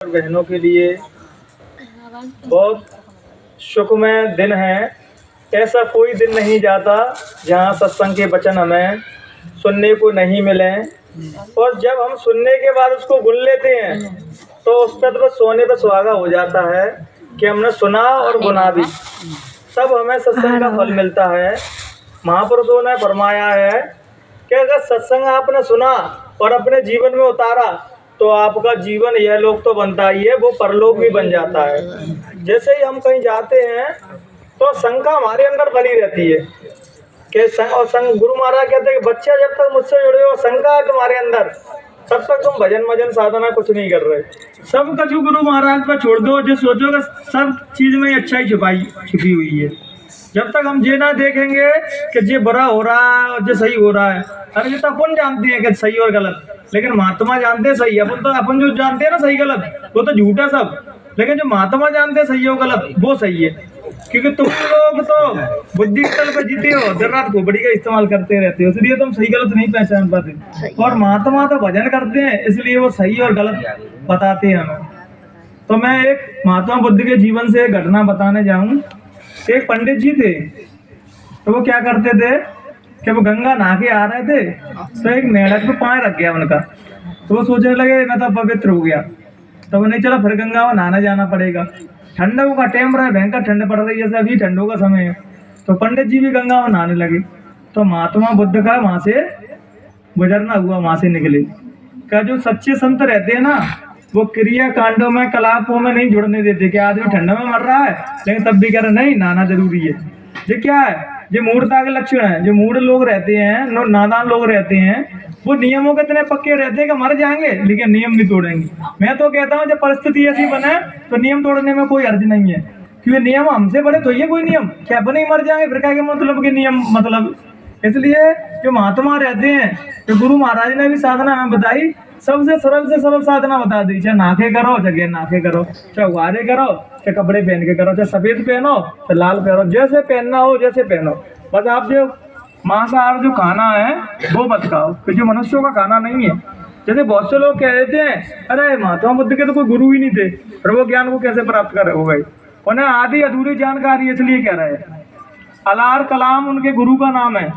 और बहनों के लिए बहुत सुखमय दिन है। ऐसा कोई दिन नहीं जाता जहाँ सत्संग के वचन हमें सुनने को नहीं मिले, और जब हम सुनने के बाद उसको गुन लेते हैं तो उस पर तो सोने पर सुहागा हो जाता है कि हमने सुना और गुना भी, सब हमें सत्संग का फल मिलता है। महापुरुषों ने फरमाया है कि अगर सत्संग आपने सुना और अपने जीवन में उतारा तो आपका जीवन यह लोक तो बनता ही है, वो परलोक भी बन जाता है। जैसे ही हम कहीं जाते हैं तो शंका हमारे अंदर बनी रहती है कि गुरु महाराज कहते हैं कि बच्चा जब तक मुझसे जुड़े हो, शंका है तुम्हारे अंदर, तब तक तुम भजन साधना कुछ नहीं कर रहे। सब कुछ गुरु महाराज पर छोड़ दो, जो सोचोगे सब चीज में अच्छाई छुपी हुई है। जब तक हम ये ना देखेंगे कि ये बुरा हो रहा है और ये सही हो रहा है, अरे ये तो अपन जानते हैं कि सही और गलत, लेकिन महात्मा जानते हैं सही। अपन जो जानते हैं ना सही गलत, वो तो झूठा सब, लेकिन जो महात्मा जानते हैं सही और गलत वो सही है। क्योंकि तुम लोग तो बुद्धि तल पर जीते हो, दिन रात खोपड़ी का इस्तेमाल करते रहते हो, इसलिए तुम सही गलत नहीं पहचान पाते। और महात्मा तो भजन करते हैं, इसलिए वो सही और गलत बताते हैं हमें। तो मैं एक महात्मा बुद्ध के जीवन से एक घटना बताने जाऊं। एक पंडित जी थे, तो वो क्या करते थे कि वो गंगा नहा के आ रहे थे तो एक मेढक पे पाँव रख गया उनका। तो वो सोचने लगे मैं तो पवित्र हो गया, तो नहीं चला फिर गंगा में नहाना जाना पड़ेगा। ठंडों का टाइम रहा है, भयंकर ठंड पड़ रही है, जैसे अभी ठंडों का समय है। तो पंडित जी भी गंगा में नहाने लगे। तो महात्मा बुद्ध का वहां से गुजरना हुआ, वहां से निकले। क्या जो सच्चे संत रहते हैं ना, वो क्रिया कांडों में कलापों में नहीं जुड़ने देते। क्या आदमी ठंड में मर रहा है लेकिन तब भी कह रहे नहीं नहाना जरूरी है। ये क्या है, ये मूढ़ता के लक्षण है। जो मूढ़ लोग रहते हैं, नादान लोग रहते हैं, वो नियमों के इतने पक्के रहते हैं कि मर जाएंगे लेकिन नियम नहीं तोड़ेंगे। मैं तो कहता हूँ जब परिस्थिति ऐसी बने तो नियम तोड़ने में कोई अर्ज नहीं है, क्योंकि नियम हमसे बड़े तो ये कोई नियम क्या अपने ही मर जाएंगे, फिर क्या मतलब कि नियम मतलब। इसलिए जो महात्मा रहते हैं, तो गुरु महाराज ने भी साधना हमें बताई, सबसे सरल से सरल साधना बता दी। चाहे नाके करो, चाहे नाके करो, चाहे उगारे करो, चाहे कपड़े पहन के करो, चाहे सफेद पहनो चाहे लाल पहनो, जैसे पहनना हो जैसे पहनो। बस आप जो मांसाहार जो खाना है वो मत खाओ, क्योंकि जो मनुष्यों का खाना नहीं है। जैसे बहुत से लोग कह देते हैं अरे महात्मा बुद्ध के तो कोई गुरु ही नहीं थे, और वो ज्ञान को कैसे प्राप्त करे हो भाई। उन्हें आधी अधूरी जानकारी इसलिए कह रहे हैं। अलार कलाम उनके गुरु का नाम है,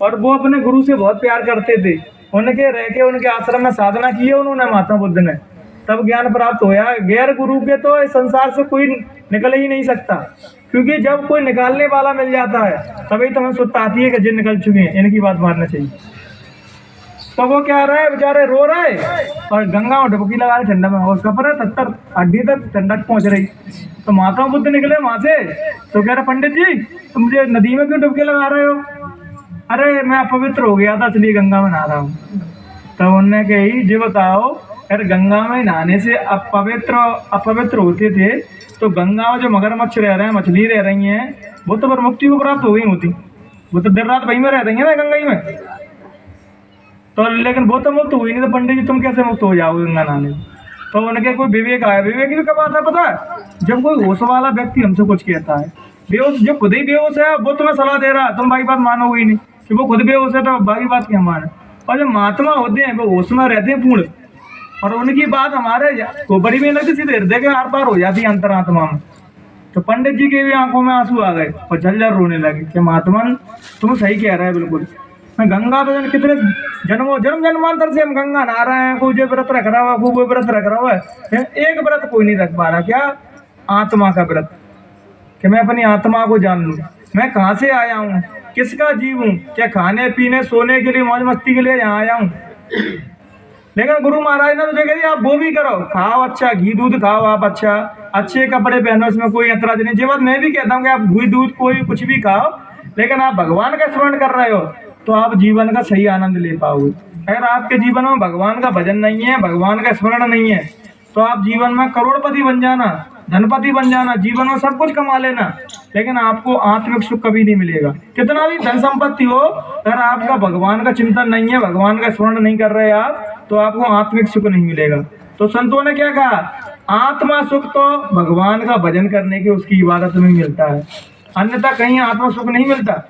और वो अपने गुरु से बहुत प्यार करते थे। उनके रह के उनके आश्रम में साधना की है उन्होंने, महात्मा बुद्ध ने, तब ज्ञान प्राप्त होया। गैर गुरु के तो इस संसार से कोई निकल ही नहीं सकता, क्योंकि जब कोई निकालने वाला मिल जाता है तभी तो हमें सुत्ता आती है कि जिन निकल चुके हैं, इनकी बात मानना चाहिए। तो वो क्या रहा है, बेचारे रो रहे और गंगा में डुबकी लगा रहे ठंडा में, और उसका पर 70 हड्डी तक ठंडक पहुंच रही। तो महात्मा बुद्ध निकले वहां से, तो कह रहे पंडित जी तुम मुझे नदी में क्यों डुबकी लगा रहे हो। अरे मैं अपवित्र हो गया था इसलिए गंगा में नहा रहा हूँ। तो उन्होंने कही जी बताओ, अगर गंगा में नहाने से अपवित्र होते थे तो गंगा में जो मगरमच्छ रह रहे हैं, मछली रह रही हैं, वो तो पर मुक्ति को प्राप्त हो गई होती, वो तो दिन रात वहीं में रह रही है ना गंगा ही में। तो लेकिन वो तो मुक्त हुई नहीं, तो पंडित जी तुम कैसे मुक्त हो जाओगे गंगा नहाने। तो उनके कोई विवेक आया। विवेक भी कब आता है पता है, जब कोई होश वाला व्यक्ति हमसे कुछ कहता है। बेहोश जो खुद ही बेहोश है वो तुम्हें सलाह दे रहा है, तुम बाकी बात मानोगे ही नहीं, कि वो खुद बेहोश है तो बाकी बात क्या माने। और जो महात्मा होते हैं वो होश में रहते हैं पूर्ण, और उनकी बात हमारे खोपड़ी में लगती, सीधे हृदय के आर पार हो जाती है अंतरात्मा में। तो पंडित जी के भी आंखों में आंसू आ गए और झलझल रोने लगे कि महात्मा तुम सही कह रहे हैं बिल्कुल। मैं गंगा तो कितने जन्मांतर से हम गंगा नहा रहे हैं, कोई जो व्रत रख रहा हुआ, कोई व्रत रख रहा हुआ है, एक व्रत कोई नहीं रख पा रहा। क्या आत्मा का व्रत, कि मैं अपनी आत्मा को जान लूँ, मैं कहाँ से आया हूँ, किसका जीव हूँ, क्या खाने पीने सोने के लिए मौज मस्ती के लिए यहाँ आया हूँ। लेकिन गुरु महाराज ने तो कह आप वो भी करो, खाओ अच्छा, घी दूध खाओ आप अच्छा, अच्छे कपड़े पहनो, इसमें कोई ऐतराज नहीं। जो बात मैं भी कहता हूँ कि आप घी दूध कोई कुछ भी खाओ, लेकिन आप भगवान का स्मरण कर रहे हो तो आप जीवन का सही आनंद ले पाओगे। अगर आपके जीवन में भगवान का भजन नहीं है, भगवान का स्मरण नहीं है, तो आप जीवन में करोड़पति बन जाना, धनपति बन जाना, जीवन में सब कुछ कमा लेना, लेकिन आपको आत्मिक सुख कभी नहीं मिलेगा। कितना भी धन संपत्ति हो, अगर आपका भगवान का चिंतन नहीं है, भगवान का स्मरण नहीं कर रहे आप, तो आपको आत्मिक सुख नहीं मिलेगा। तो संतों ने क्या कहा, आत्मा सुख तो भगवान का भजन करने के, उसकी इबादत में मिलता है, अन्यथा कहीं आत्मा सुख नहीं मिलता।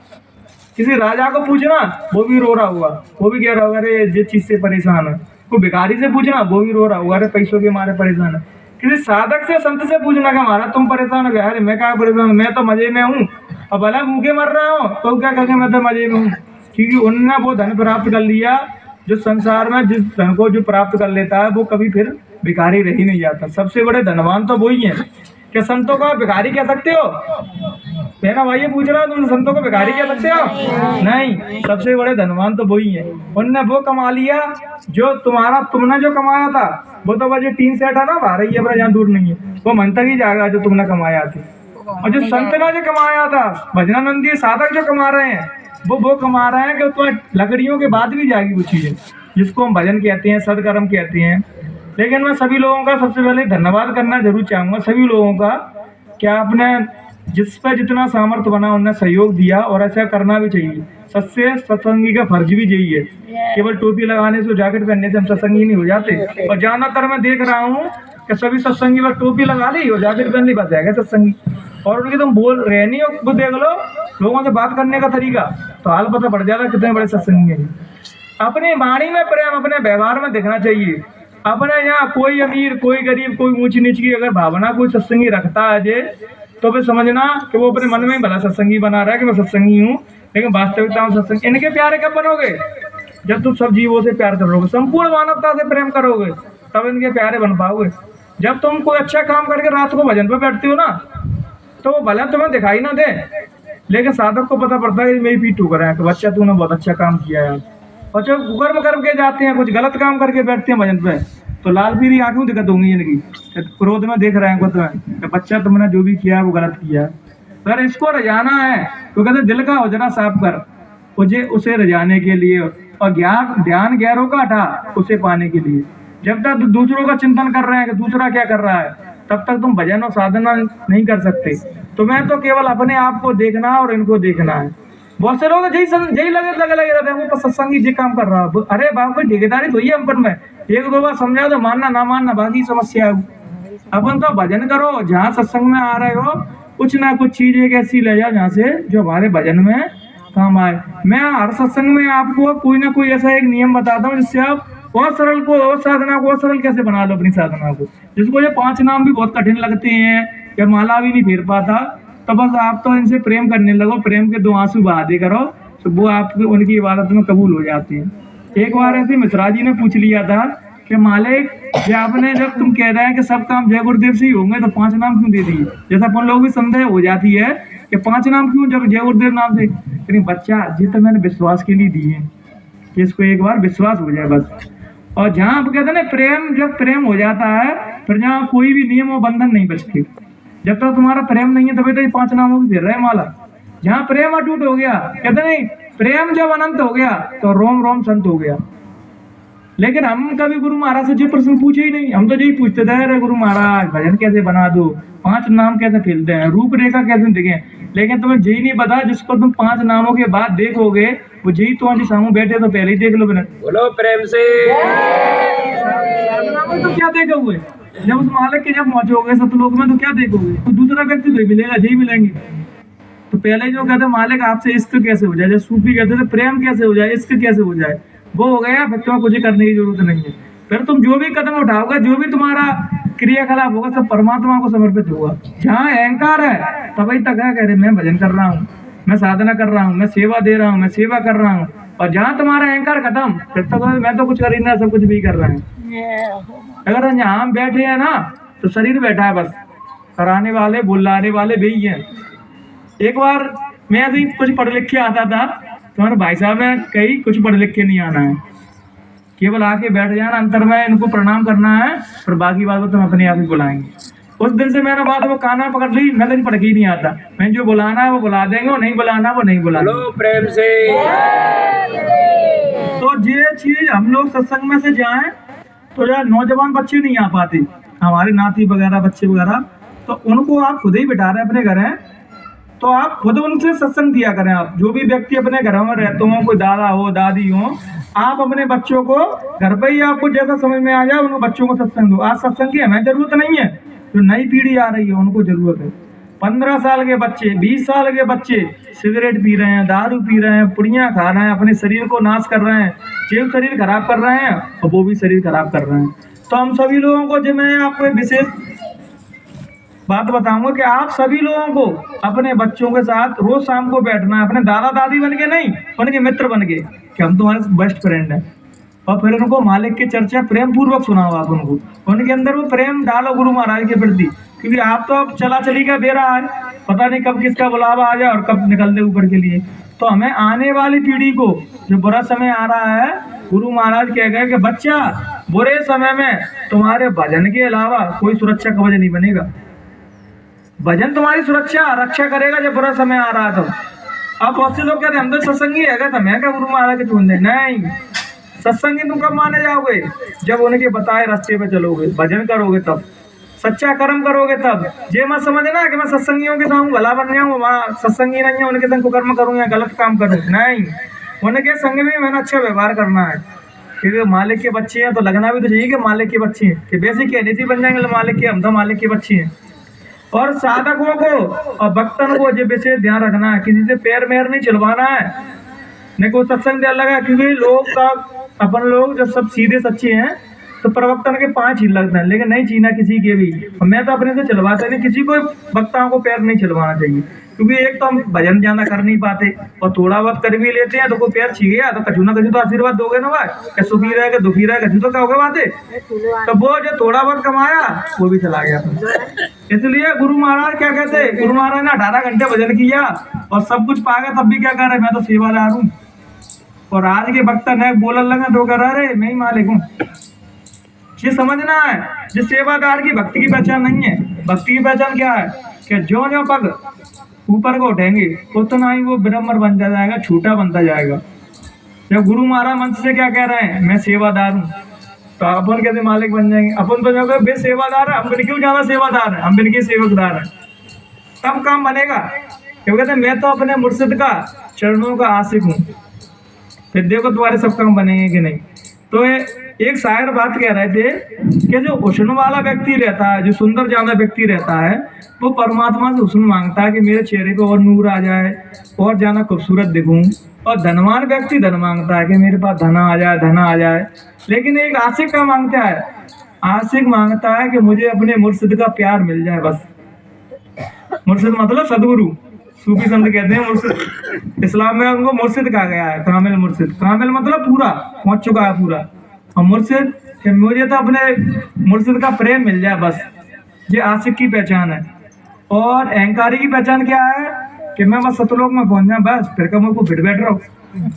किसी राजा को पूछना, वो भी रो रहा हुआ, वो भी कह रहा होगा अरे जिस चीज से परेशान है, को भिखारी से पूछना, वो भी रो रहा होगा, अरे पैसों के मारे परेशान है। किसी साधक से संत से पूछना कि हमारा तुम परेशान हो गया, अरे मैं क्या परेशान, मैं तो मजे में हूँ, अब भला भूखे मर रहा हूँ तो क्या कहेंगे मैं तो मजे में हूँ। क्योंकि उनने वो धन प्राप्त कर लिया जो संसार में जिस धन को जो प्राप्त कर लेता है वो कभी फिर भिखारी रह ही नहीं जाता। सबसे बड़े धनवान तो वही है। क्या संतों को आप भिखारी कह सकते हो? मेरा भाई ये पूछ रहा है, तुम संतों को भिखारी कह सकते हो? नहीं, सबसे बड़े धनवान तो वही है। उनने वो कमा लिया जो तुमने जो कमाया था वो तो वजह टीन सेट है ना, बाहर ही है, अपना जहाँ दूर नहीं है, वो मन तक ही जाएगा जो तुमने कमाया थी। और जो संत ने जो कमाया था, भजनानंदी साधक जो कमा रहे हैं वो कमा रहे हैं कि तुम्हें लकड़ियों के बाद भी जाएगी वो चीज़ें, जिसको हम भजन कहते हैं, सदकर्म कहते हैं। लेकिन मैं सभी लोगों का सबसे पहले धन्यवाद करना जरूर चाहूँगा, सभी लोगों का, क्या आपने जिस पर जितना सामर्थ्य बना उनने सहयोग दिया, और ऐसा करना भी चाहिए। सत्य सत्संगी का फर्ज भी यही है। केवल टोपी लगाने से, जैकेट पहनने से हम सत्संगी नहीं हो जाते। और ज़्यादातर मैं देख रहा हूँ कि सभी सत्संगी बस टोपी लगा ली और जैकेट पहन ली, बस जाएगा सत्संगी। और उनकी तुम बोल रहे नहीं हो, वो देख लो लोगों से बात करने का तरीका, तो हाल पता पड़ जाता कितने बड़े सत्संगी हैं। अपनी वाणी में प्रेम, अपने व्यवहार में दिखना चाहिए। अपने यहाँ कोई अमीर, कोई गरीब, कोई ऊंची नीच की अगर भावना कोई सत्संगी रखता है जे, तो फिर समझना कि वो अपने मन में ही भला सत्संगी बना रहा है कि मैं सत्संगी हूँ, लेकिन वास्तविकता में सत्संगी। इनके प्यारे कब बनोगे? जब तुम सब जीवों से प्यार करोगे, संपूर्ण मानवता से प्रेम करोगे, तब इनके प्यारे बन पाओगे। जब तुम कोई अच्छा काम करके रात को भजन पे बैठते हो ना, तो वो भला तुम्हें दिखाई ना दे, लेकिन साधक को पता पड़ता है कि मेरी पीठ ठुकर है कि बच्चा तूने बहुत अच्छा काम किया है। और जो कुकर्म करके जाते हैं, कुछ गलत काम करके बैठते हैं भजन पे, तो लाल पीली आंखें दिक्कत होंगी इनकी, क्रोध में देख रहे हैं को तुम्हें, बच्चा तुमने जो भी किया वो गलत किया। अगर इसको रजाना है तो कहते दिल का उजरा साफ कर मुझे उसे रजाने के लिए, और ध्यान गैरों का हटा उसे पाने के लिए। जब तक दूसरों का चिंतन कर रहे हैं कि दूसरा क्या कर रहा है, तब तक तुम भजन और साधना नहीं कर सकते। तुम्हें तो केवल अपने आप को देखना और इनको देखना है। बहुत से लोग यही लगे रहते हैं वो सत्संगी जी काम कर रहा है, अरे बाप कोई ठेकेदारी तो ही हम पर में, एक दो बार समझा तो मानना ना मानना बाकी समस्या है। अपन तो भजन करो, जहाँ सत्संग में आ रहे हो कुछ ना कुछ चीज एक ऐसी ले जाओ जहाँ से जो हमारे भजन में काम आए। मैं हर सत्संग में आपको कोई ना कोई ऐसा एक नियम बताता हूँ जिससे आप और सरल को और साधना को और सरल कैसे बना लो अपनी साधना को। जिसको ये 5 नाम भी बहुत कठिन लगते हैं या माला भी नहीं फेर पाता, तो बस आप तो इनसे प्रेम करने लगो, प्रेम के 2 आंसू बहा दे करो, तो वो आपकी उनकी इबादत में कबूल हो जाती है। एक बार ऐसे मिश्रा जी ने पूछ लिया था कि मालिक ये आपने जब तुम कह रहे हैं कि सब काम जय गुरुदेव से ही होंगे तो 5 नाम क्यों दे दिए? जैसा अपन लोग भी संदेह हो जाती है कि 5 नाम क्यों जब जय गुरुदेव नाम से। लेकिन बच्चा जी तो मैंने विश्वास के लिए दिए कि इसको एक बार विश्वास हो जाए बस। और जहाँ आप कहते हैं ना प्रेम, जब प्रेम हो जाता है फिर जहाँ कोई भी नियम और बंधन नहीं बचती। जब तक तुम्हारा प्रेम नहीं है तभी तो ये 5 नामों की फिर रहे माला। जहाँ प्रेम अटूट हो गया, कहते नहीं प्रेम जब अनंत हो गया तो रोम रोम संत हो गया। लेकिन हम कभी गुरु महाराज से जो प्रश्न पूछे ही नहीं, हम तो यही पूछते थे अरे गुरु महाराज भजन कैसे बना दो, 5 नाम कैसे खेलते हैं, रूपरेखा कैसे दिखे। लेकिन तुम्हें यही नहीं पता जिसको तुम 5 नामों के बाद देखोगे वो यही तुम्हारे सामने बैठे तो पहले ही देख लो बिना बोलो प्रेम से। तो क्या देखोगे जब उस मालिक के जब पहुंचोगे सतलोक में तो क्या देखोगे? तो दूसरा व्यक्ति तो मिलेगा, यही मिलेंगे। तो पहले जो कहते मालिक आपसे इश्क कैसे हो जाए, जब सूफी कहते थे प्रेम कैसे हो जाए, इश्क कैसे हो जाए, वो हो गया। फिर तुम्हें कुछ करने की जरूरत नहीं है। फिर तुम जो भी कदम उठाओगे, जो भी तुम्हारा क्रियाकलाप होगा, सब परमात्मा को समर्पित होगा। जहाँ अहंकार है तभी तक है कह रहे मैं भजन कर रहा हूँ, मैं साधना कर रहा हूँ, मैं सेवा दे रहा हूँ, मैं सेवा कर रहा हूँ। और जहाँ तुम्हारा अहंकार खत्म फिर तक मैं तो कुछ कर ही ना, सब कुछ भी कर रहे हैं। अगर यहाँ हम बैठे हैं ना तो शरीर बैठा है बस, कराने वाले बुलाने वाले भी हैं। एक बार मैं अभी कुछ पढ़ लिख के आता था, तुम्हारे भाई साहब ने कही कुछ पढ़ लिख के नहीं आना है, केवल आके बैठ जाना, अंतर में इनको प्रणाम करना है, फिर बाकी बात को तुम अपने आप ही बुलाएंगे। उस दिन से मैंने बात वो काना पकड़ ली, मैं तो पढ़ के ही नहीं आता। मैं जो बुलाना है वो बुला देंगे, वो नहीं बुलाना वो नहीं बुलाना। प्रेम से। तो ये चीज हम लोग सत्संग में से जाएं तो यार नौजवान बच्चे नहीं आ पाते, हमारे नाती वगैरह बच्चे वगैरह, तो उनको आप खुद ही बिठा रहे अपने घर हैं, तो आप खुद उनसे सत्संग दिया करें। आप जो भी व्यक्ति अपने घर में रहते हो, कोई दादा हो दादी हो, आप अपने बच्चों को घर पे ही आपको जैसा समझ में आ जाए उनको बच्चों को सत्संग दो। आज सत्संग की हमें जरूरत नहीं है, जो नई पीढ़ी आ रही है उनको जरूरत है। 15 साल के बच्चे, 20 साल के बच्चे सिगरेट पी रहे हैं, दारू पी रहे हैं, पुड़ियाँ खा रहे हैं, अपने शरीर को नाश कर रहे हैं, जो शरीर खराब कर रहे हैं और वो भी शरीर खराब कर रहे हैं। तो हम सभी लोगों को, जो मैं आपको विशेष बात बताऊंगा कि आप सभी लोगों को अपने बच्चों के साथ रोज शाम को बैठना है, अपने दादा दादी बन के नहीं, उनके मित्र बन के, कि हम तुम्हारे बेस्ट फ्रेंड हैं। और फिर उनको मालिक की चर्चा प्रेम पूर्वक सुनाओ, आप उनको, उनके अंदर वो प्रेम डालो गुरु महाराज के प्रति, क्योंकि आप तो अब चला चली का दे रहा है, पता नहीं कब किसका बुलावा आ जाए और कब निकल दे ऊपर के लिए। तो हमें आने वाली पीढ़ी को, जो बुरा समय आ रहा है, गुरु महाराज कह गए कि बच्चा, बुरे समय में तुम्हारे भजन के अलावा कोई सुरक्षा कवच नहीं बनेगा। भजन तुम्हारी सुरक्षा रक्षा करेगा जब बुरा समय आ रहा। तो अब बहुत से लोग कहते हैं हम तो सत्संगी है, तो मैं क्या गुरु महाराज के चुन दे? नहीं, सत्संगी तुम कब माने जाओगे? जब उनके बताए रास्ते पे चलोगे, भजन करोगे, तब सच्चा कर्म करोगे तब। ये मत समझना कि मैं सत्संगियों के साथ भला बन जाऊँ, वहाँ सत्संगी नहीं है उनके संग कुकर्म करूँ या गलत काम करूँ। नहीं, उनके संग में मैंने अच्छा व्यवहार करना है, क्योंकि मालिक के बच्चे हैं तो लगना भी तो चाहिए कि मालिक के बच्चे हैं, कि बेसिक कहने बन जाएंगे मालिक के, हम तो मालिक के बच्चे हैं। और साधकों को और भक्तन को जो विशेष ध्यान रखना है, किसी से पैर मेहर नहीं चलवाना है, नहीं कोई सत्संग दिया लगा, क्योंकि लोग का अपन लोग जब सब सीधे सच्चे हैं तो प्रवक्तन के 5 ही लगते हैं, लेकिन नहीं चीना किसी के भी। मैं तो अपने से चलवाता नहीं, किसी को वक्ताओं को पैर नहीं चलवाना चाहिए, क्योंकि एक तो हम भजन ज्यादा कर नहीं पाते और थोड़ा बहुत कर भी लेते हैं, तो कोई पैर छीन गया तो कछु ना कछु तो आशीर्वाद दोगे ना भाई, कि सुखी रहेगा दुखी रहेगा, कछु तो कहोगे बातें। तो वो जो थोड़ा बहुत कमाया वो भी चला गया। इसलिए गुरु महाराज क्या कहते हैं, गुरु महाराज ने 18 घंटे भजन किया और सब कुछ पा गया, तब भी क्या कर रहे, मैं तो सेवादार हूँ। और आज के वक्ता ने बोलने लगा तो कर रहे मैं ही मालिक हूँ। ये समझना है, जिस सेवादार की भक्ति की पहचान नहीं है। भक्ति की पहचान क्या है कि जो जो पग ऊपर को उठेंगे उतना ही वो ब्रह्म बनता जाएगा, छूटा बनता जाएगा। जब गुरु महाराज मंच से क्या कह रहे हैं, मैं सेवादार हूँ, तो अपन कैसे मालिक बन जाएंगे? अपन तो जो बे सेवादार है, हम बिन क्यों ज्यादा सेवादार है, हम बिन के सेवकदार है, तब काम बनेगा। क्यों कहते मैं तो अपने मुर्शिद का चरणों का आशिक हूँ, फिर देखो तुम्हारे सब काम बनेंगे कि नहीं। तो एक शायर बात कह रहे थे कि जो हुस्न वाला व्यक्ति रहता है, जो सुंदर ज्यादा व्यक्ति रहता है, वो परमात्मा से हुस्न मांगता है कि मेरे चेहरे पे और नूर आ जाए और ज्यादा खूबसूरत दिखूं। और धनवान व्यक्ति धन मांगता है कि मेरे पास धन आ जाए, धन आ जाए। लेकिन एक आशिक का मांगता है, आशिक मांगता है कि मुझे अपने मुर्शिद का प्यार मिल जाए बस। मुर्शिद मतलब सदगुरु, सूफी संत कहते हैं मुर्शिद। इस्लाम में उनको मुर्शिद कहा गया है, कामिल मुर्शिद। कामिल मतलब पूरा पहुंच चुका है पूरा। और मुर्शिद कि मुझे तो अपने मुर्शिद का प्रेम मिल जाए बस। ये आशिक की पहचान है। और अहंकारी की पहचान क्या है कि मैं बस सतलोक में पहुंच जाऊं बस, फिर कब को फिर बैठ रहा हूँ।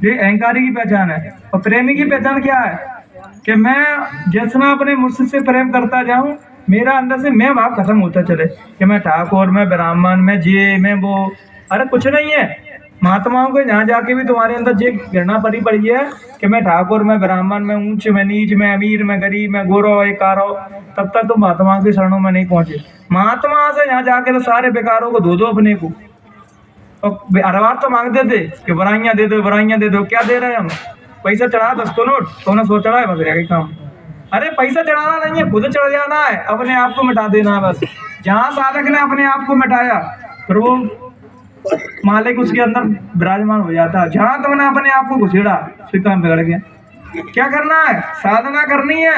ये अहंकारी की पहचान है। और प्रेमी की पहचान क्या है कि मैं जैसा अपने मुर्शिद से प्रेम करता जाऊं, मेरा अंदर से मैं भाव खत्म होता चले कि मैं ठाकुर, मैं ब्राह्मण, मैं जे, मैं वो। अरे कुछ नहीं है। महात्माओं को यहाँ जाके भी तुम्हारे अंदर ये घृणा पड़ी पड़ी है कि मैं ठाकुर, मैं ब्राह्मण, मैं ऊंच, मैं नीच, मैं अमीर, मैं गरीब, मैं गोरो, एक कारो। तब तक तुम महात्माओं के शरणों में नहीं पहुंचे। महात्मा से यहाँ जाके तो सारे बेकारों को धो दो अपने को। और हर बार तो मांगते थे कि बराइयाँ दे दो, बराइयाँ दे दो। क्या दे रहे हैं हम? पैसा चढ़ा 10 तो नोट, सोना सो चढ़ा है, बस रह गई काम। अरे पैसा चढ़ाना नहीं है, खुद चढ़ जाना है, अपने आप को मिटा देना है बस। जहाँ साधक ने अपने आप को मिटाया फिर वो मालिक उसके अंदर विराजमान हो जाता है। जहाँ तुमने अपने आप को घुसेड़ा फिर काम बिगड़ गया। क्या करना है? साधना करनी है।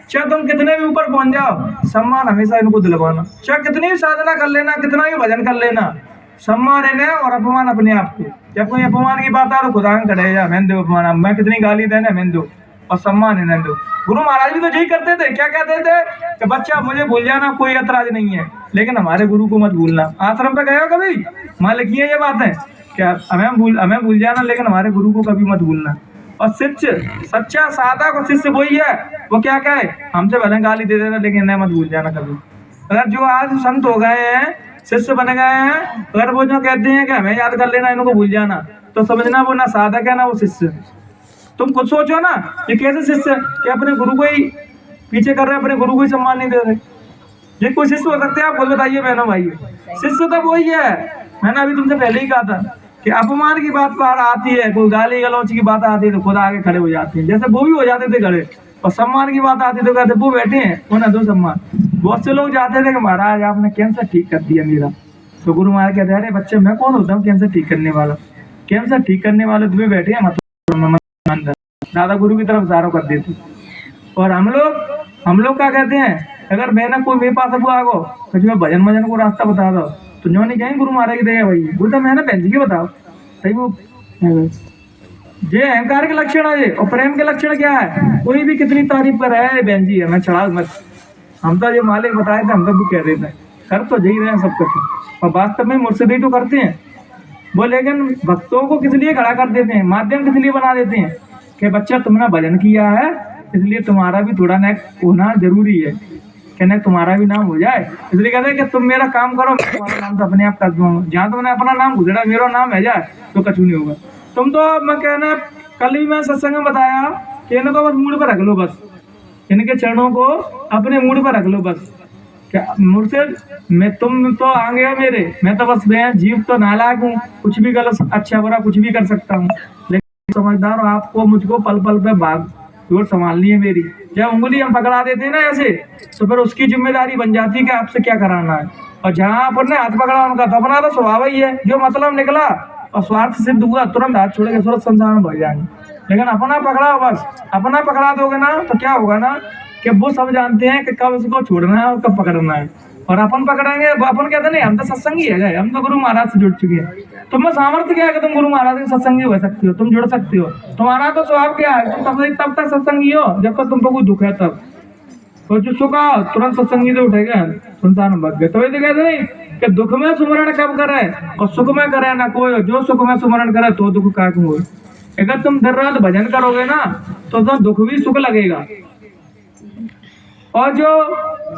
चाहे तुम कितने भी ऊपर पहुंच जाओ, सम्मान हमेशा इनको दिलवाना। चाहे कितनी भी साधना कर लेना, कितना भी भजन कर लेना, सम्मान इन्हें और अपमान अपने आप को। जब कोई अपमान की बात आ तो खुदा खड़े जा, मैं दो अपमान, मैं कितनी गाली देना मैं दो, और सम्मान इन्हें दो। गुरु महाराज भी तो यही करते थे। क्या कहते थे कि बच्चा मुझे भूल जाना, कोई ऐतराज नहीं है, लेकिन हमारे गुरु को मत भूलना। आश्रम पे गए हो कभी? मान लिखिए ये बात है क्या, हमें भूल जाना, लेकिन हमारे गुरु को कभी मत भूलना। और शिष्य, सच्चा साधक और शिष्य वही है, वो क्या कहे, हमसे भले गाली दे देना लेकिन इन्हें मत भूल जाना कभी। अगर जो आज संत हो गए हैं, शिष्य बन गए हैं, अगर वो जो कहते हैं कि हमें याद कर लेना, इनको भूल जाना, तो समझना वो ना साधक है ना वो शिष्य। तुम खुद सोचो ना, ये कैसे शिष्य कि अपने गुरु को ही पीछे कर रहे हैं, अपने गुरु को ही सम्मान नहीं दे रहे। ये कोई शिष्य हो सकते हैं? आप खुद बताइए बहनों भाई। शिष्य तो वही है, मैंने अभी तुमसे पहले ही कहा था कि अपमान की बात बाहर आती है, कोई गाली गलौच की बात आती है तो खुद आगे खड़े हो जाते हैं, जैसे वो भी हो जाते थे खड़े। और सम्मान की बात आती तो कहते वो बैठे हैं उन्हें दो सम्मान। बहुत से लोग जाते थे कि महाराज आपने कैंसर ठीक कर दिया मेरा। तो गुरु महाराज कहते अरे बच्चे मैं कौन होता हूँ कैंसर ठीक करने वाला, कैंसर ठीक करने वाले तुम्हें बैठे हैं मतलब दादा गुरु की तरफ इशारा कर देते। और हम लोग क्या कहते हैं, अगर मैं ना कोई मेरे पास अब आगो तो मैं भजन भजन को रास्ता बता दो तो जो नहीं कहेंगे गुरु महाराज की दया भाई बोलता मैं ना बहन जी के बताओ सही वो ये अहंकार के लक्षण है। और प्रेम के लक्षण क्या है, कोई भी कितनी तारीफ कर रहा है बहन जी है मैं चढ़ा मत, हम तो ये मालिक बताए थे हम तो कह देते हैं कर तो यही रहे सब कुछ और वास्तव में मुर्शिदी तो करते हैं वो, लेकिन भक्तों को किस लिए खड़ा कर देते हैं, माध्यम किस लिए बना देते हैं कि बच्चा तुमने भजन किया है इसलिए तुम्हारा भी थोड़ा नेक होना जरूरी है कि न तुम्हारा भी नाम हो जाए। इसलिए कहते हैं कि तुम मेरा काम करो मैं तुम्हारा नाम तो अपने आप कर दूंगा, जहाँ तुमने अपना नाम गुजरा मेरा नाम है जाए तो कछु नहीं होगा। तुम तो मैं कहना कल भी मैं सत्संग में बताया कि इन्हें तो बस मूड पर रख लो, बस इनके चरणों को अपने मूड पर रख लो बस। क्या मुझसे मैं तुम तो आगे हो मेरे, मैं तो बस मैं जीव तो नालायक हूँ, कुछ भी गलत अच्छा बुरा कुछ भी कर सकता हूँ, लेकिन समझदार हो आपको मुझको पल पल पे भाग जोर संभालनी है मेरी। जब उंगली हम पकड़ा देते हैं ना ऐसे तो फिर उसकी जिम्मेदारी बन जाती है कि आपसे क्या कराना है। और जहाँ अपन ने हाथ पकड़ा उनका तो अपना तो स्वभाव ही है, जो मतलब निकला और स्वार्थ सिद्ध हुआ तुरंत हाथ छोड़ के सूरत संसार में भग जाएंगे। लेकिन अपना पकड़ा बस अपना पकड़ा दोगे ना तो क्या होगा ना कि वो सब जानते हैं कि कब इसको छोड़ना है और कब पकड़ना है। और अपन पकड़ेंगे अपन कहते नहीं हम तो सत्संगी है, हम तो गुरु महाराज से जुड़ चुके हैं। तुम्हें सामर्थ्य क्या है कि तुम गुरु महाराज के सत्संगी हो सकते हो, तुम जुड़ सकते हो, तुम्हारा तो स्वभाव क्या है तुम तब तक सत्संगी हो जब तक तुमको कोई दुख है तब, तो जो सुखा तुरंत सत्संगी से उठेगा सुनसान भग गए। तो ये कहते नहीं कि दुख में सुमरण कब करे और सुख में करे ना कोई, जो सुख में सुमरण करे तो दुख का हो। अगर तुम दिन रात भजन करोगे ना तो दुख भी सुख लगेगा। और जो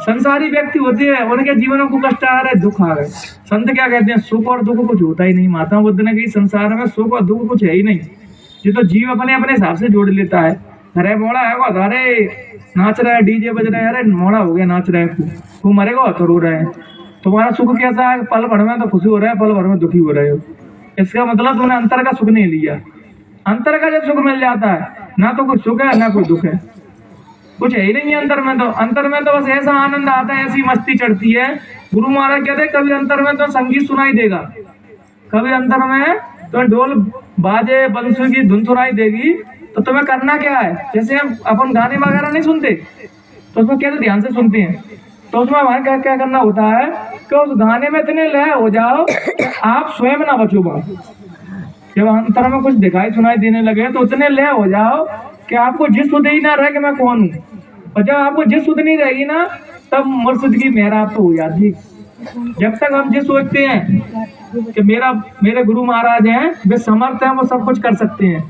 संसारी व्यक्ति होते हैं उनके जीवनों को कष्ट आ रहे दुख आ रहे, संत क्या कहते हैं सुख और दुख कुछ होता ही नहीं। माता बुद्ध ने कही संसार में सुख और दुख कुछ है ही नहीं, ये तो जीव अपने अपने हिसाब से जोड़ लेता है। अरे मोड़ा है वो अरे नाच रहा है डीजे बज रहा है, अरे मोड़ा हो गया नाच रहा है वो मरेगा तो रो रहा है। तुम्हारा सुख कैसा है, पल भर में तो खुशी हो रहा है पल भर में दुखी हो रहे हो, इसका मतलब तुमने अंतर का सुख नहीं लिया। अंतर का जब सुख मिल जाता है ना तो कोई सुख है ना कोई दुख है, कुछ है ही नहीं है अंतर में। तो अंतर में तो बस ऐसा आनंद आता है ऐसी मस्ती चढ़ती है। गुरु महाराज कहते कभी अंतर में तो संगीत सुनाई देगा, कभी अंतर में तो ढोल बाजे बंसुरी की धुन सुनाई देगी, तो तुम्हें करना क्या है। जैसे अपन गाने वगैरह नहीं सुनते तो उसमें कैसे ध्यान से सुनते हैं, तो उसमें हमारे क्या क्या करना होता है कि उस गाने में इतने लय हो जाओ कि आप स्वयं ना बचो बात। जब अंतर में कुछ दिखाई सुनाई देने लगे तो उतने लय हो जाओ कि आपको जिस सुध ही ना रहे कि मैं कौन हूँ। और जब आपको जिस सुध नहीं रहेगी ना तब मुर्शिद की मेहराब तो हो जाती। जब तक हम जिस सोचते हैं कि मेरे गुरु महाराज हैं वे समर्थ हैं वो सब कुछ कर सकते हैं,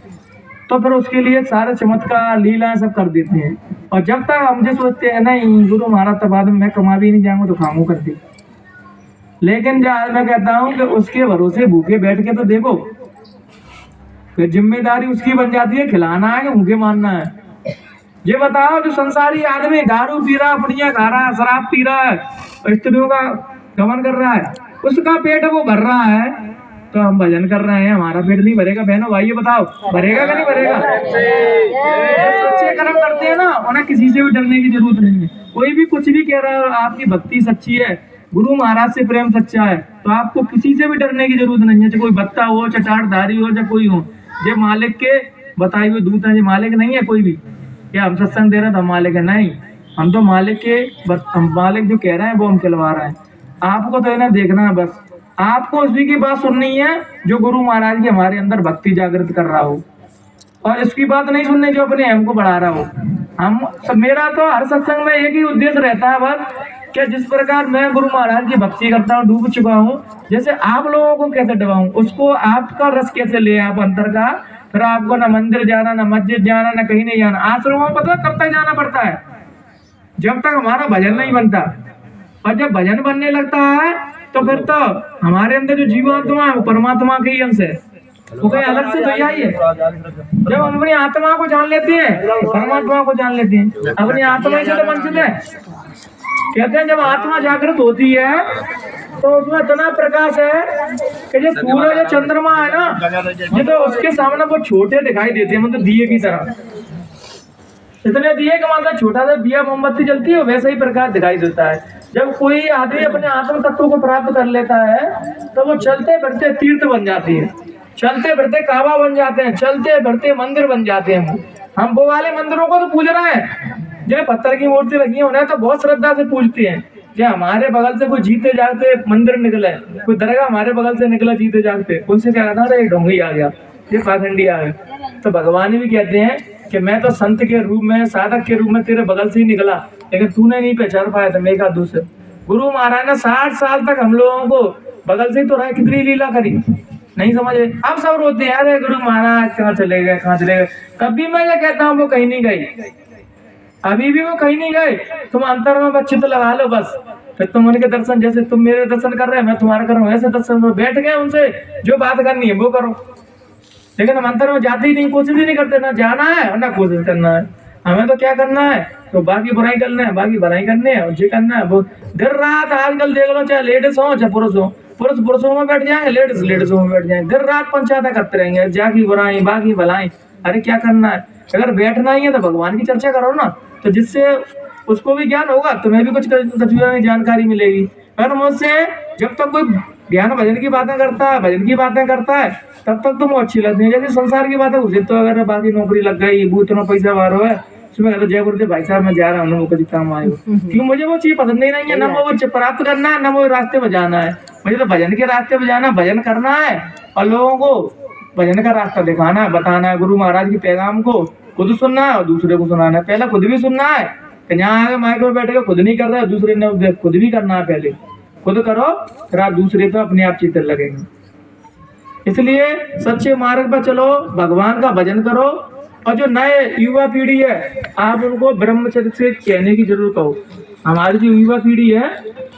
तो फिर उसके लिए सारे चमत्कार लीलाएं सब कर देते हैं। और जब तक हम जिस सोचते हैं नहीं गुरु महाराज तो बाद में मैं कमा भी नहीं जाऊंगा तो खाऊंगा कर दे, लेकिन जब मैं कहता हूँ कि उसके भरोसे भूखे बैठ के तो देखो फिर जिम्मेदारी उसकी बन जाती है खिलाना है कि भूखे मारना है। ये बताओ जो संसारी आदमी दारू पी रहा पुड़िया खा रहा है शराब पी रहा है और स्त्रियों का गमन कर रहा है उसका पेट वो भर रहा है, तो हम भजन कर रहे हैं हमारा पेट नहीं भरेगा बहनों भाई, ये बताओ भरेगा कि नहीं भरेगा। सच्चे कर्म करते हैं ना उन्हें किसी से भी डरने की जरूरत नहीं है। कोई भी कुछ भी कह रहा है आपकी भक्ति सच्ची है गुरु महाराज से प्रेम सच्चा है तो आपको किसी से भी डरने की जरूरत नहीं है, चाहे कोई बत्ता हो चाहे टाटधारी हो चाहे कोई हो। ये मालिक के बताए हुए दूत हैं, ये मालिक नहीं है कोई भी क्या हम सत्संग दे रहे हैं तो हम मालिक है नहीं, हम तो मालिक के मालिक जो कह रहे हैं वो हम खिलवा रहे हैं। आपको तो इन्हें देखना है बस, आपको उसी की बात सुननी है जो गुरु महाराज की हमारे अंदर भक्ति जागृत कर रहा हो, और इसकी बात नहीं सुननी जो अपने हम को बढ़ा रहा हो। हम मेरा तो हर सत्संग में एक ही उद्देश्य रहता है बस कि जिस प्रकार मैं गुरु महाराज की भक्ति करता हूँ डूब चुका हूँ, जैसे आप लोगों को कैसे डुबाऊं उसको आपका रस कैसे ले आप अंतर का। फिर आपको ना मंदिर जाना ना मस्जिद जाना ना कहीं नहीं जाना। आश्रमों में पता कब तक जाना पड़ता है, जब तक हमारा भजन नहीं बनता, और जब भजन बनने लगता है तो फिर तो हमारे अंदर जो जीवात्मा है वो परमात्मा के ही अंश है, वो कहीं अलग से तो यही है। जब हम अपनी आत्मा को जान लेते हैं परमात्मा को जान लेते हैं, अपनी आत्मा से तो वंचित है। कहते हैं जब आत्मा जागृत होती है तो उसमें इतना प्रकाश है कि जो सूरज या चंद्रमा है ना ये तो उसके सामने वो छोटे दिखाई देते हैं, मतलब दिए की तरह। इतने दिए कि मतलब छोटा सा दिया मोमबत्ती जलती है वैसा ही प्रकाश दिखाई देता है। जब कोई आदमी अपने आत्म तत्व को प्राप्त कर लेता है तो वो चलते बढ़ते तीर्थ बन जाती है, चलते बढ़ते काबा बन जाते हैं, चलते बढ़ते मंदिर बन जाते हैं। हम वो वाले मंदिरों को तो पूज रहे हैं जिन्हें पत्थर की मूर्ति लगी है, उन्हें तो बहुत श्रद्धा से पूजते हैं। जो हमारे बगल से कोई जीते जागते मंदिर निकले, कोई दरगाह हमारे बगल से निकला जीते जागते, उनसे क्या कहता है, ढोंगी आ गया, ये पाखंडी आ गया। तो भगवान भी कहते हैं कि मैं तो संत के रूप में, साधक के रूप में तेरे बगल से ही निकला, लेकिन तूने नहीं पहचान पाया था मेघा दूसरे। गुरु महाराज ने 60 साल तक हम लोगों को बगल से ही तो रहा, कितनी लीला करी, नहीं समझे। अब सब रोते हैं, अरे गुरु महाराज कहाँ चले गए, कहाँ चले गए। कभी मैं ये कहता हूँ वो कहीं नहीं गई, अभी भी वो कहीं नहीं गए। तुम अंतर में बच्चे तो लगा लो बस, फिर तुम उनके दर्शन, जैसे तुम मेरे दर्शन कर रहे हैं मैं तुम्हारा कर रहा हूँ, ऐसे दर्शन में बैठ गए, उनसे जो बात करनी है वो करो। लेकिन हम अंतर में जाते ही नहीं, कोशिश ही नहीं करते, ना जाना है और ना कोशिश करना है। हमें तो क्या करना है, तो बाकी बुराई करना है, बाकी भलाई करनी है, और जो करना है वो दिन रात। आजकल देख लो, चाहे लेडीज हो चाहे पुरुष हो, पुरुष पुरुषों में बैठ जाएंगे, लेडीज लेडीजों में बैठ जाएंगे, दिन रात पंचायत करते रहेंगे, जाकी बुराई बाकी भलाई। अरे क्या करना है, अगर बैठना ही है तो भगवान की चर्चा करो ना, तो जिससे उसको भी ज्ञान होगा, तुम्हें भी कुछ जानकारी मिलेगी। अगर मुझसे जब तक कोई ज्ञान भजन की बातें करता है, भजन की बातें करता है, तब तक तुम अच्छी लगती है। जैसे संसार की बातें उसे तो अगर बाकी नौकरी लग गई, वो इतना पैसा बार है, उसमें कहते जय गुरुदेव भाई साहब मैं जा रहा हूँ, मुझे काम आए, क्यों मुझे वो चीज पसंद ही नहीं है, ना वो प्राप्त करना है, ना वो रास्ते में जाना है। मुझे तो भजन के रास्ते पे जाना, भजन करना है और लोगों को भजन का रास्ता दिखाना है, बताना है। गुरु महाराज के पैगाम को खुद सुनना है और दूसरे को सुनाना है। पहले खुद भी सुनना है, यहाँ आगे माइक में बैठ के खुद नहीं कर रहा है, दूसरे ने खुद भी करना है। पहले खुद करो, फिर आप दूसरे पे अपने आप चित्र लगेंगे। इसलिए सच्चे मार्ग पर चलो, भगवान का भजन करो। और जो नए युवा पीढ़ी है, आप उनको ब्रह्मचर्य से कहने की जरूरत हो। हमारी जो युवा पीढ़ी है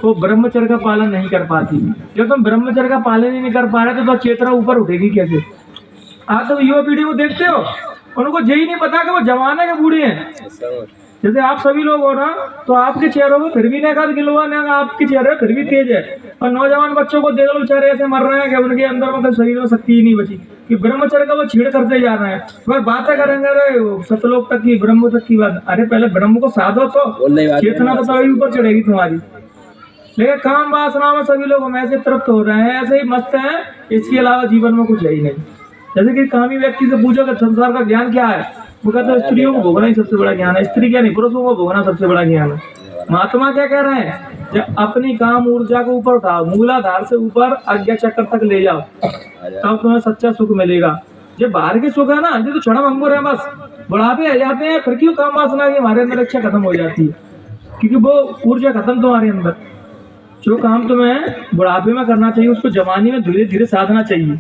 वो ब्रह्मचर्य का पालन नहीं कर पाती। जब तुम ब्रह्मचर्य का पालन ही नहीं कर पा रहे तो चेतना ऊपर उठेगी कैसे। आप तो युवा पीढ़ी को देखते हो, उनको यही नहीं पता कि वो जवान है कि बूढ़े हैं। जैसे आप सभी लोग हो ना, तो आपके चेहरों में फिर भी नहीं गिलवा नहीं, आपके चेहरे फिर भी तेज है। और नौजवान बच्चों को देख लो, बेचारे ऐसे मर रहे हैं कि उनके अंदर मतलब शरीर में शक्ति ही नहीं बची, कि ब्रह्मचर्य का वो छीड़ करते जा रहे हैं। वह बातें करेंगे, अरे सतलोक तक की, ब्रह्म तक की बात। अरे पहले ब्रह्म को साधो तो चेतना तो तभी ऊपर चढ़ेगी तुम्हारी। लेकिन काम वासना में सभी लोग हम ऐसे तृप्त हो रहे हैं, ऐसे ही मस्त हैं, इसके अलावा जीवन में कुछ है ही नहीं। जैसे कि कामी व्यक्ति से पूछो कि संसार का ज्ञान क्या है, वो कहते हैं स्त्रियों को भोगना ही सबसे बड़ा ज्ञान है। स्त्री क्या नहीं, पुरुषों को भोगना सबसे बड़ा ज्ञान है। महात्मा क्या कह रहे हैं, जब अपनी काम ऊर्जा को ऊपर उठाओ, मूलाधार से ऊपर आज्ञा चक्र तक ले जाओ, तब तुम्हें सच्चा सुख मिलेगा। जो बाहर के सुख है ना, ये तो क्षण भंगुर है, बस बुढ़ापे आ जाते हैं, फिर क्यों काम वासना की हमारे अंदर इच्छा खत्म हो जाती है, क्योंकि वो ऊर्जा खत्म तुम्हारे अंदर। जो काम तुम्हें बुढ़ापे में करना चाहिए उसको जवानी में धीरे धीरे साधना चाहिए,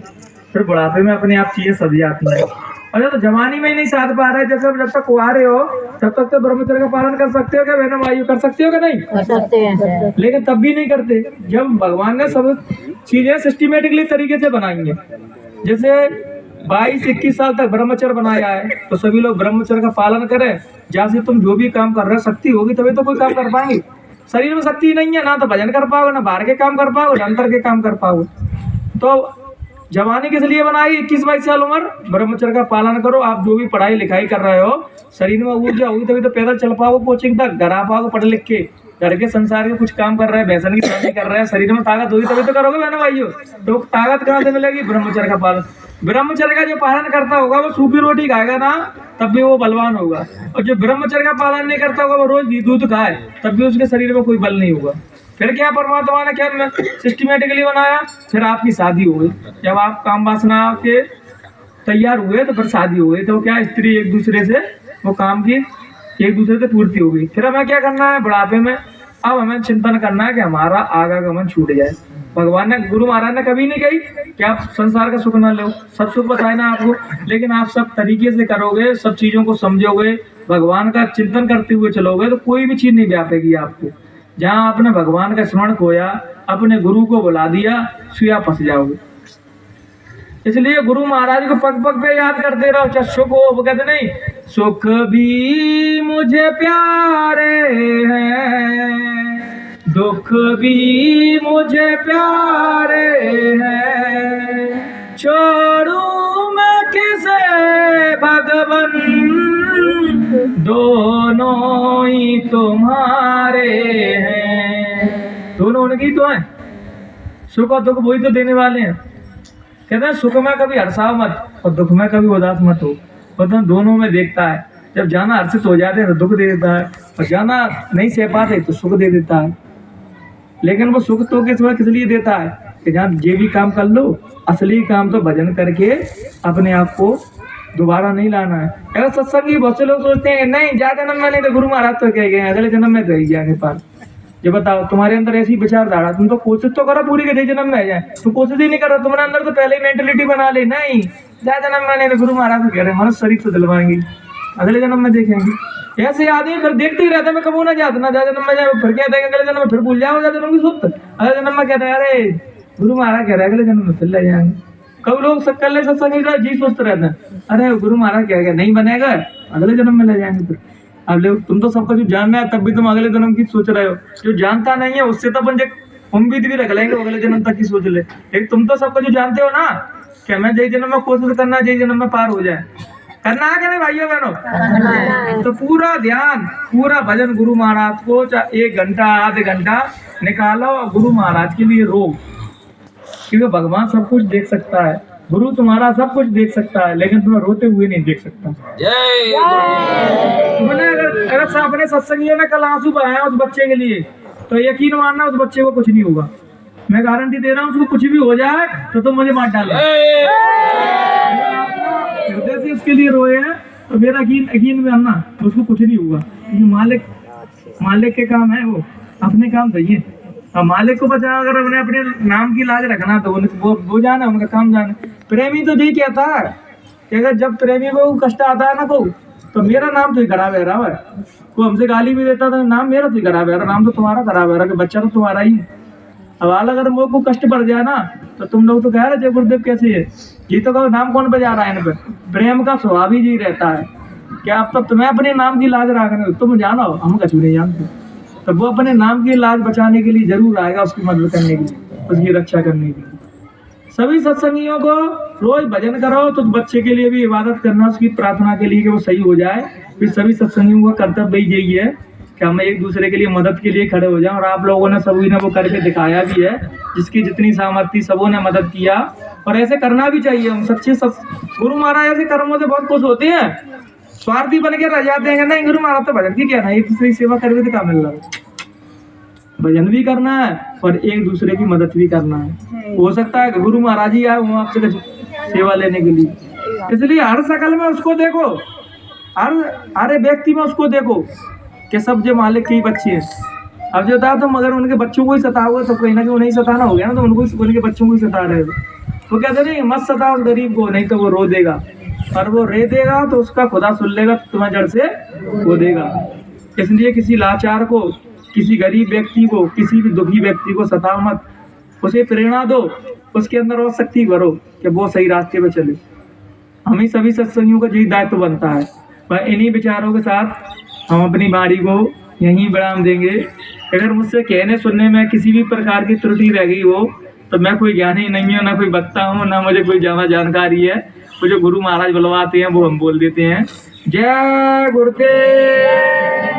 फिर बुढ़ापे में अपने आप चीजें सज जाती हैं। और तो जवानी में ही नहीं साध पा रहे, जैसे जब तक कुआरे हो तब तक तो ब्रह्मचर्य का पालन कर सकते हो क्या बहना भाई, कर सकते हो क्या, नहीं कर सकते हैं, लेकिन तब भी नहीं करते। जब भगवान ने सब चीजें सिस्टमेटिकली तरीके से बनाई है, जैसे 22-21 साल तक ब्रह्मचर्य बनाया है, तो सभी लोग ब्रह्मचर्य का पालन करें। जहाँ से तुम जो भी काम कर रहे हो शक्ति होगी तभी तो कोई काम कर पाएंगे। शरीर में शक्ति नहीं है, ना तो भजन कर पाओगे, ना बाहर के काम कर पाओगे, ना अंतर के काम कर पाओगे। तो जवानी किस लिए बनाई, 21-22 साल उम्र, ब्रह्मचर्य का पालन करो। आप जो भी पढ़ाई लिखाई कर रहे हो, शरीर में ऊर्जा होगी तभी तो पैदल चल पाओगे कोचिंग तक, घर आ पाओगे पढ़ लिख के। घर के संसार के कुछ काम कर रहे हैं, भैंसन की शादी कर रहे हैं, शरीर में ताकत होगी तभी तो करोगे बहनों भाइयों। तो ताकत कहाँ से मिलेगी, ब्रह्मचर्य का पालन। ब्रह्मचर्य का जो पालन करता होगा वो सूखी रोटी खाएगा ना, तब भी वो बलवान होगा। और जो ब्रह्मचर्य का पालन नहीं करता होगा वो रोज दूध खाए, तब भी उसके शरीर में कोई बल नहीं होगा। फिर क्या परमात्मा ने क्या सिस्टमेटिकली बनाया, फिर आपकी शादी हो गई। जब आप काम वासना के तैयार हुए तो फिर शादी हो गई, तो क्या स्त्री एक दूसरे से वो काम की एक दूसरे से पूर्ति हो गई। फिर हमें क्या करना है बुढ़ापे में, अब हमें चिंतन करना है कि हमारा आवागमन छूट जाए। भगवान ने, गुरु महाराज ने कभी नहीं कही कि आप संसार का सुख ना लो, सब सुख बताए ना आपको, लेकिन आप सब तरीके से करोगे, सब चीजों को समझोगे, भगवान का चिंतन करते हुए चलोगे तो कोई भी चीज नहीं व्यापेगी आपको। जहाँ आपने भगवान का स्मरण खोया, अपने गुरु को बुला दिया, सुया फंस जाओगे। इसलिए गुरु महाराज को पग पग पे याद करते रहो, चाहे सुख हो, वो कहते नहीं, सुख भी मुझे प्यारे हैं, दुख भी मुझे प्यारे हैं, छोड़ू मैं किसे भगवन, दोनों ही तुम्हारे हैं, दोनों उनकी तो हैं। सुख और दुख वही तो देने वाले हैं। कहते हैं सुख में कभी हर्षाओ मत और दुख में कभी उदास मत हो, मतलब दोनों में देखता है। जब जाना हर्षित हो जाते हैं तो दुख दे देता है, और जाना नहीं सह पाते तो सुख दे देता है। लेकिन वो सुख तो किस लिए देता है कि जहाँ ये भी काम कर लो, असली काम तो भजन करके अपने आप को दोबारा नहीं लाना है। अगर सत्संगी बहुत से लोग सोचते हैं नहीं जा जन्म में नहीं तो गुरु महाराज तो कह गए अगले जन्म में तो ही जाने पार। ये बताओ तुम्हारे अंदर ऐसी विचारधारा, तुम तो कोशिश तो करो पूरी के जन्म में जाए, तुम कोशिश ही नहीं कर रहा, तुम्हारे अंदर तो पहले ही मेंटेलिटी बना ले नहीं जा जन्म में नहीं तो गुरु महाराज तो कह रहे मनुष्य शरीर से दिलवाएंगे अगले जन्म में देखेंगे। ऐसे आदमी फिर देखते ही रहता है मैं कबू ना जाता ना जा जन्म में जाए, फिर क्या देंगे अगले जन्म में फिर भूल जाओ जा जन्म की सुत, अगले जन्म में कहते हैं अरे गुरु महाराज कह रहे अगले जन्म में फिर ले जाएंगे। कब लोग कल सत्संग जी सोचते रहते हैं अरे गुरु महाराज कह गया नहीं बनेगा अगले जन्म में ले जाएंगे। फिर अब लोग तुम तो सबका जो जानना है तब भी तुम अगले जन्म की सोच रहे हो, जो जानता नहीं है उससे तो अपन उम्मीद भी रख लेंगे अगले जन्म तक की सोच ले। लेकिन तुम तो सबका जो जानते हो ना कि हमें जय जन्म में कोशिश करना जय जन्म में पार हो जाए, करना है कि नहीं भाइयों बहनों। तो पूरा ध्यान पूरा भजन गुरु महाराज को 1 घंटा आधे घंटा निकालो और गुरु महाराज के लिए रो, क्योंकि भगवान सब कुछ देख सकता है, गुरु तुम्हारा सब कुछ देख सकता है लेकिन तुम्हें रोते हुए नहीं देख सकता। तुमने अगर अपने सत्संगियों में कल आंसू बहाया उस बच्चे के लिए तो यकीन मानना उस बच्चे को कुछ नहीं होगा, मैं गारंटी दे रहा हूँ। उसको कुछ भी हो जाए तो तुम मुझे मार डालो। हृदय से उसके लिए रोए हैं तो मेरा यकीन में आना उसको कुछ नहीं होगा, क्योंकि मालिक के काम है, वो अपने काम चाहिए। और मालिक को बचा अगर उन्हें अपने नाम की लाज रखना तो वो जाना उनका काम जाना। प्रेमी तो यही कहता है कि अगर जब प्रेमी को कष्ट आता है ना को तो मेरा नाम तो ही खराब है रहा है, वो हमसे गाली भी देता था नाम मेरा तो ही खराब है, नाम तो तुम्हारा खराब है, बच्चा तो तुम्हारा ही। अब अगर मोह को कष्ट बढ़ जाए ना तो तुम लोग तो कह रहे जय गुरुदेव कैसे है, ये तो कहो नाम कौन बजा रहा है इन पर। प्रेम का स्वभाव ही जी रहता है क्या अब तब तुम्हें अपने नाम की लाज रखने तुम जानो हम कछु नहीं जानते, तो वो अपने नाम की लाज बचाने के लिए जरूर आएगा, उसकी मदद करने के लिए, उसकी रक्षा करने के लिए। सभी सत्संगियों को रोज भजन करो तो बच्चे के लिए भी इबादत करना उसकी प्रार्थना के लिए कि वो सही हो जाए। फिर सभी सत्संगियों का कर्तव्य यही है कि हम एक दूसरे के लिए मदद के लिए खड़े हो जाएं, और आप लोगों ने सभी ने वो करके दिखाया भी है, जिसकी जितनी सामर्थ्य सबों ने मदद किया, और ऐसे करना भी चाहिए। हम सच्चे गुरु महाराज ऐसे कर्मों से बहुत खुश होते हैं, स्वार्थी बन के रह जाते हैं नहीं गुरु महाराज तो भजन की क्या ना एक दूसरे की सेवा करके तो क्या मिल रहा है। भजन भी करना है और एक दूसरे की मदद भी करना है। हो सकता है गुरु महाराज ही आए वो आपसे सेवा लेने के लिए, इसलिए हर शकल में उसको देखो, हर व्यक्ति में उसको देखो कि सब जो मालिक के ही बच्चे हैं। अब जो था तो मगर उनके बच्चों को ही सताओगे तो कहीं ना कहीं उन्हें सताना हो गया ना, तो उनके बच्चों को ही सता रहे हो। तो कहते नहीं मत सताओ गरीब को नहीं तो वो रो देगा, और वो रे देगा तो उसका खुदा सुन लेगा तो तुम्हें जड़ से खो देगा। इसलिए किसी लाचार को, किसी गरीब व्यक्ति को, किसी भी दुखी व्यक्ति को सताओ मत, उसे प्रेरणा दो, उसके अंदर और शक्ति भरो कि वो सही रास्ते पे चले। हमें सभी सत्संगियों का यही दायित्व बनता है। वह इन्हीं विचारों के साथ हम अपनी वाणी को यहीं विराम देंगे। अगर मुझसे कहने सुनने में किसी भी प्रकार की त्रुटि रह गई हो तो मैं कोई ज्ञानी नहीं हूँ, ना कोई वक्ता हूँ, ना मुझे कोई ज़्यादा जानकारी है। वो जो गुरु महाराज बुलवाते हैं वो हम बोल देते हैं। जय गुरुदेव।